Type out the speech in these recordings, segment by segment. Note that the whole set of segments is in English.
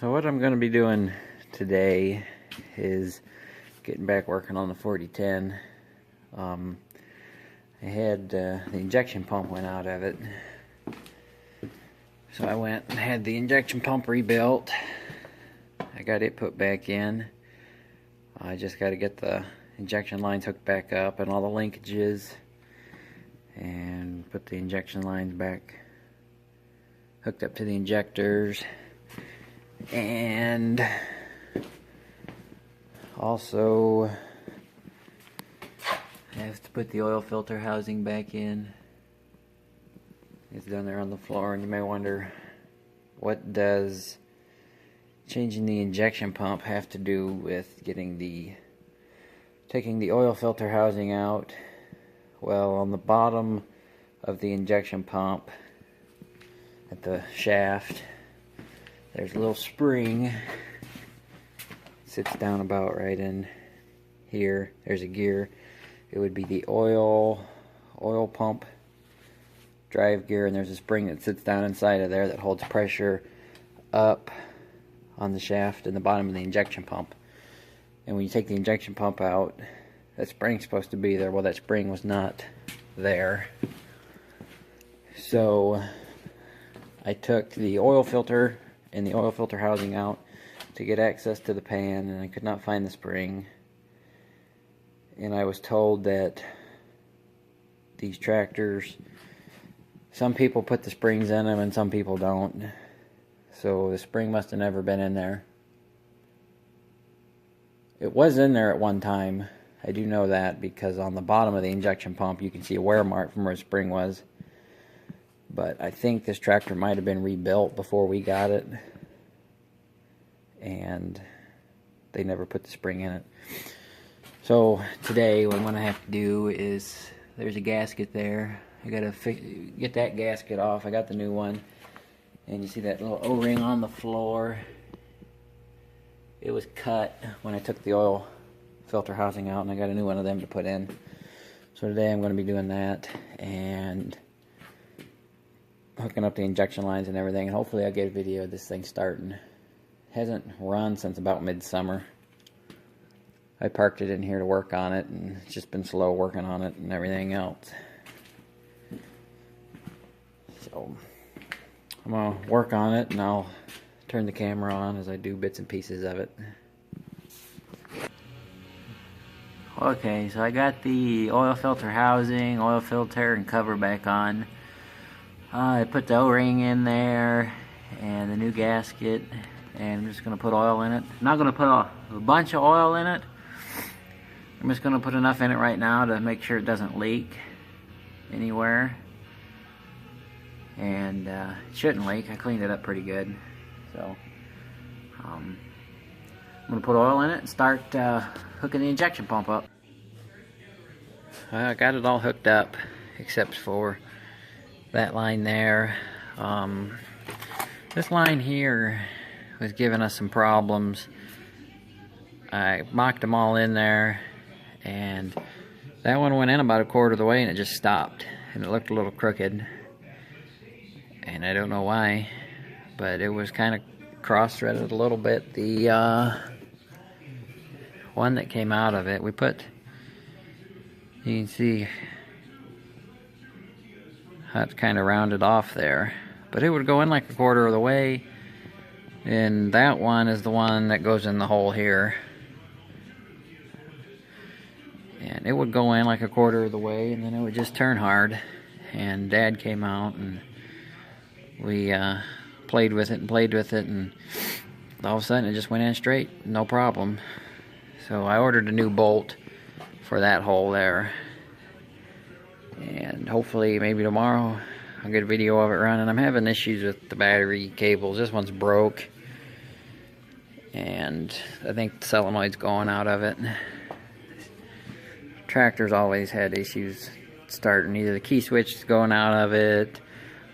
So what I'm going to be doing today is getting back working on the 4010. I had the injection pump went out of it, so I went and had the injection pump rebuilt. I got it put back in. I just got to get the injection lines hooked back up and all the linkages, and put the injection lines back hooked up to the injectors. And also I have to put the oil filter housing back in. It's down there on the floor, and you may wonder, what does changing the injection pump have to do with taking the oil filter housing out? Well, on the bottom of the injection pump at the shaft, there's a little spring. It sits down about right in here. There's a gear. It would be the oil pump drive gear, and there's a spring that sits down inside of there that holds pressure up on the shaft and the bottom of the injection pump. And when you take the injection pump out, that spring's supposed to be there. Well, that spring was not there. So I took the oil filter and the oil filter housing out to get access to the pan, and I could not find the spring. And I was told that these tractors, some people put the springs in them and some people don't. So the spring must have never been in there. It was in there at one time. I do know that, because on the bottom of the injection pump you can see a wear mark from where the spring was. But I think this tractor might have been rebuilt before we got it, and they never put the spring in it. So today what I'm going to have to do is, there's a gasket there. I got to get that gasket off. I got the new one, and you see that little O-ring on the floor. It was cut when I took the oil filter housing out, and I got a new one of them to put in. So today I'm going to be doing that and hooking up the injection lines and everything, and hopefully I'll get a video of this thing starting. It hasn't run since about midsummer. I parked it in here to work on it, and it's just been slow working on it and everything else. So I'm going to work on it, and I'll turn the camera on as I do bits and pieces of it. Okay, so I got the oil filter housing, oil filter, and cover back on. I put the O-ring in there and the new gasket, and I'm just going to put oil in it. I'm not going to put a bunch of oil in it. I'm just going to put enough in it right now to make sure it doesn't leak anywhere. And it shouldn't leak. I cleaned it up pretty good. So I'm going to put oil in it and start hooking the injection pump up. I got it all hooked up except for that line there. This line here was giving us some problems. I mocked them all in there, and that one went in about a quarter of the way and it just stopped, and it looked a little crooked, and I don't know why, but it was kind of cross-threaded a little bit. The one that came out of it, you can see how it's kind of rounded off there, but it would go in like a quarter of the way, and that one is the one that goes in the hole here, and it would go in like a quarter of the way, and then it would just turn hard. And Dad came out, and we played with it, and all of a sudden it just went in straight, no problem. So I ordered a new bolt for that hole there, and hopefully maybe tomorrow I'll get a video of it running. I'm having issues with the battery cables. This one's broke, and I think the solenoid's going out of it. Tractor's always had issues starting. Either the key switch is going out of it,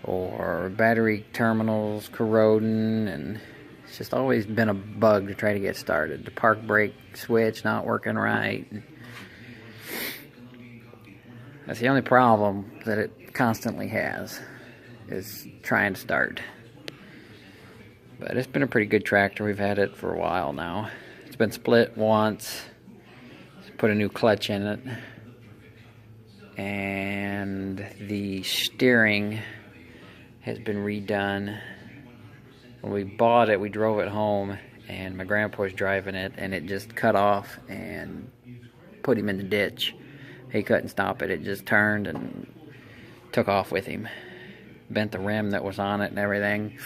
or battery terminals corroding, and it's just always been a bug to try to get started. The park brake switch not working right. That's the only problem that it constantly has, is trying to start. But it's been a pretty good tractor. We've had it for a while now. It's been split once. Put a new clutch in it. And the steering has been redone. When we bought it, we drove it home, and my grandpa was driving it, and it just cut off and put him in the ditch. He couldn't stop it. It just turned and took off with him. Bent the rim that was on it and everything.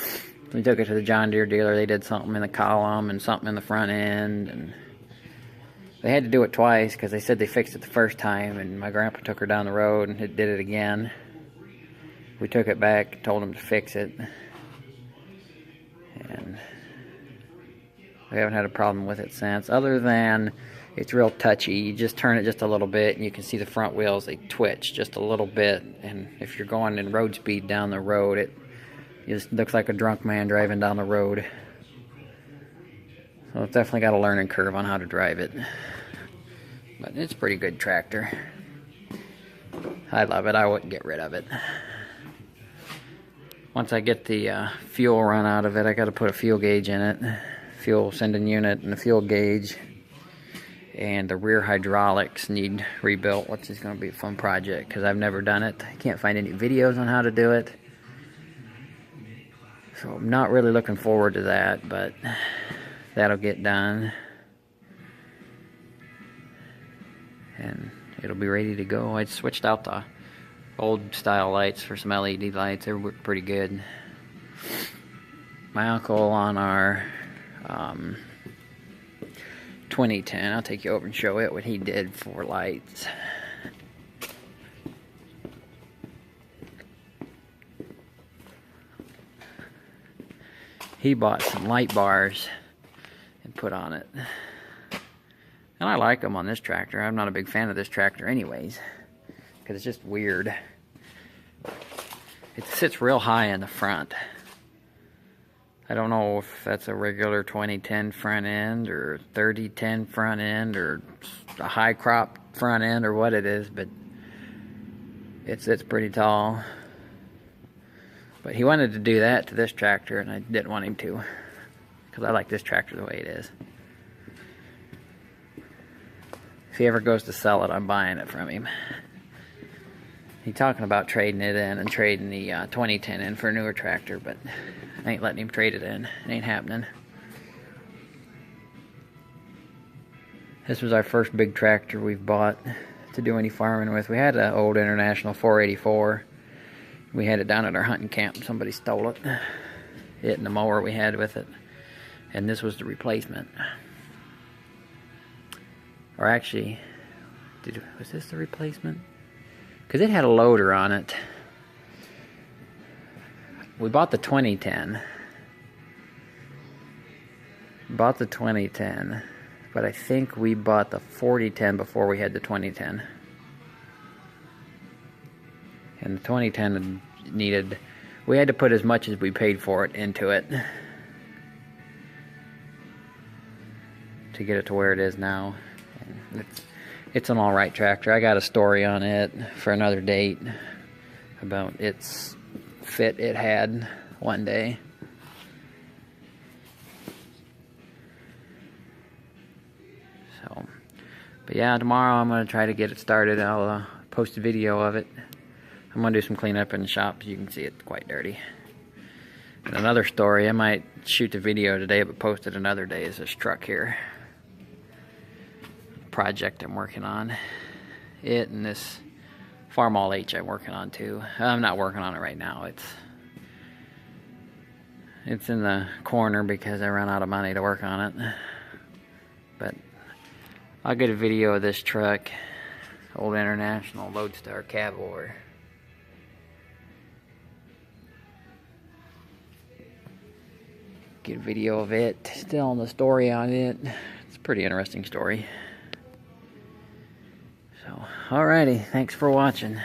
We took it to the John Deere dealer. They did something in the column and something in the front end, and they had to do it twice because they said they fixed it the first time, and my grandpa took her down the road and did it again. We took it back, told him to fix it, and we haven't had a problem with it since, other than it's real touchy. You just turn it just a little bit and you can see the front wheels, they twitch just a little bit, and if you're going in road speed down the road, it just looks like a drunk man driving down the road. So it's definitely got a learning curve on how to drive it. But it's a pretty good tractor. I love it. I wouldn't get rid of it. Once I get the fuel run out of it, I got to put a fuel gauge in it. Fuel sending unit and a fuel gauge. And the rear hydraulics need rebuilt, which is going to be a fun project because I've never done it. I can't find any videos on how to do it. So I'm not really looking forward to that, but that'll get done. And it'll be ready to go. I switched out the old style lights for some LED lights. They work pretty good. My uncle on our 2010, I'll take you over and show it what he did for lights. He bought some light bars and put on it. And I like them on this tractor. I'm not a big fan of this tractor anyways, because it's just weird. It sits real high in the front. I don't know if that's a regular 2010 front end or 3010 front end or a high crop front end or what it is, but it sits pretty tall. But he wanted to do that to this tractor, and I didn't want him to, because I like this tractor the way it is. If he ever goes to sell it, I'm buying it from him. He's talking about trading it in and trading the 2010 in for a newer tractor, but I ain't letting him trade it in. It ain't happening. This was our first big tractor we've bought to do any farming with. We had an old International 484. We had it down at our hunting camp. Somebody stole it. It and the mower we had with it. And this was the replacement. Or actually, was this the replacement? Because it had a loader on it. We bought the 2010. Bought the 2010. But I think we bought the 4010 before we had the 2010. And the 2010 needed, we had to put as much as we paid for it into it to get it to where it is now. And it's an alright tractor. I got a story on it for another date about its fit it had one day. So, but yeah, tomorrow I'm going to try to get it started. I'll post a video of it. I'm going to do some cleanup in the shop. You can see it's quite dirty. And another story, I might shoot the video today but post it another day, is this truck here. Project I'm working on. It and this Farmall H I'm working on too. I'm not working on it right now. It's in the corner because I ran out of money to work on it. But I'll get a video of this truck. Old International Lodestar Cavor. Get a video of it. Still on the story on it. It's a pretty interesting story. So, alrighty. Thanks for watching.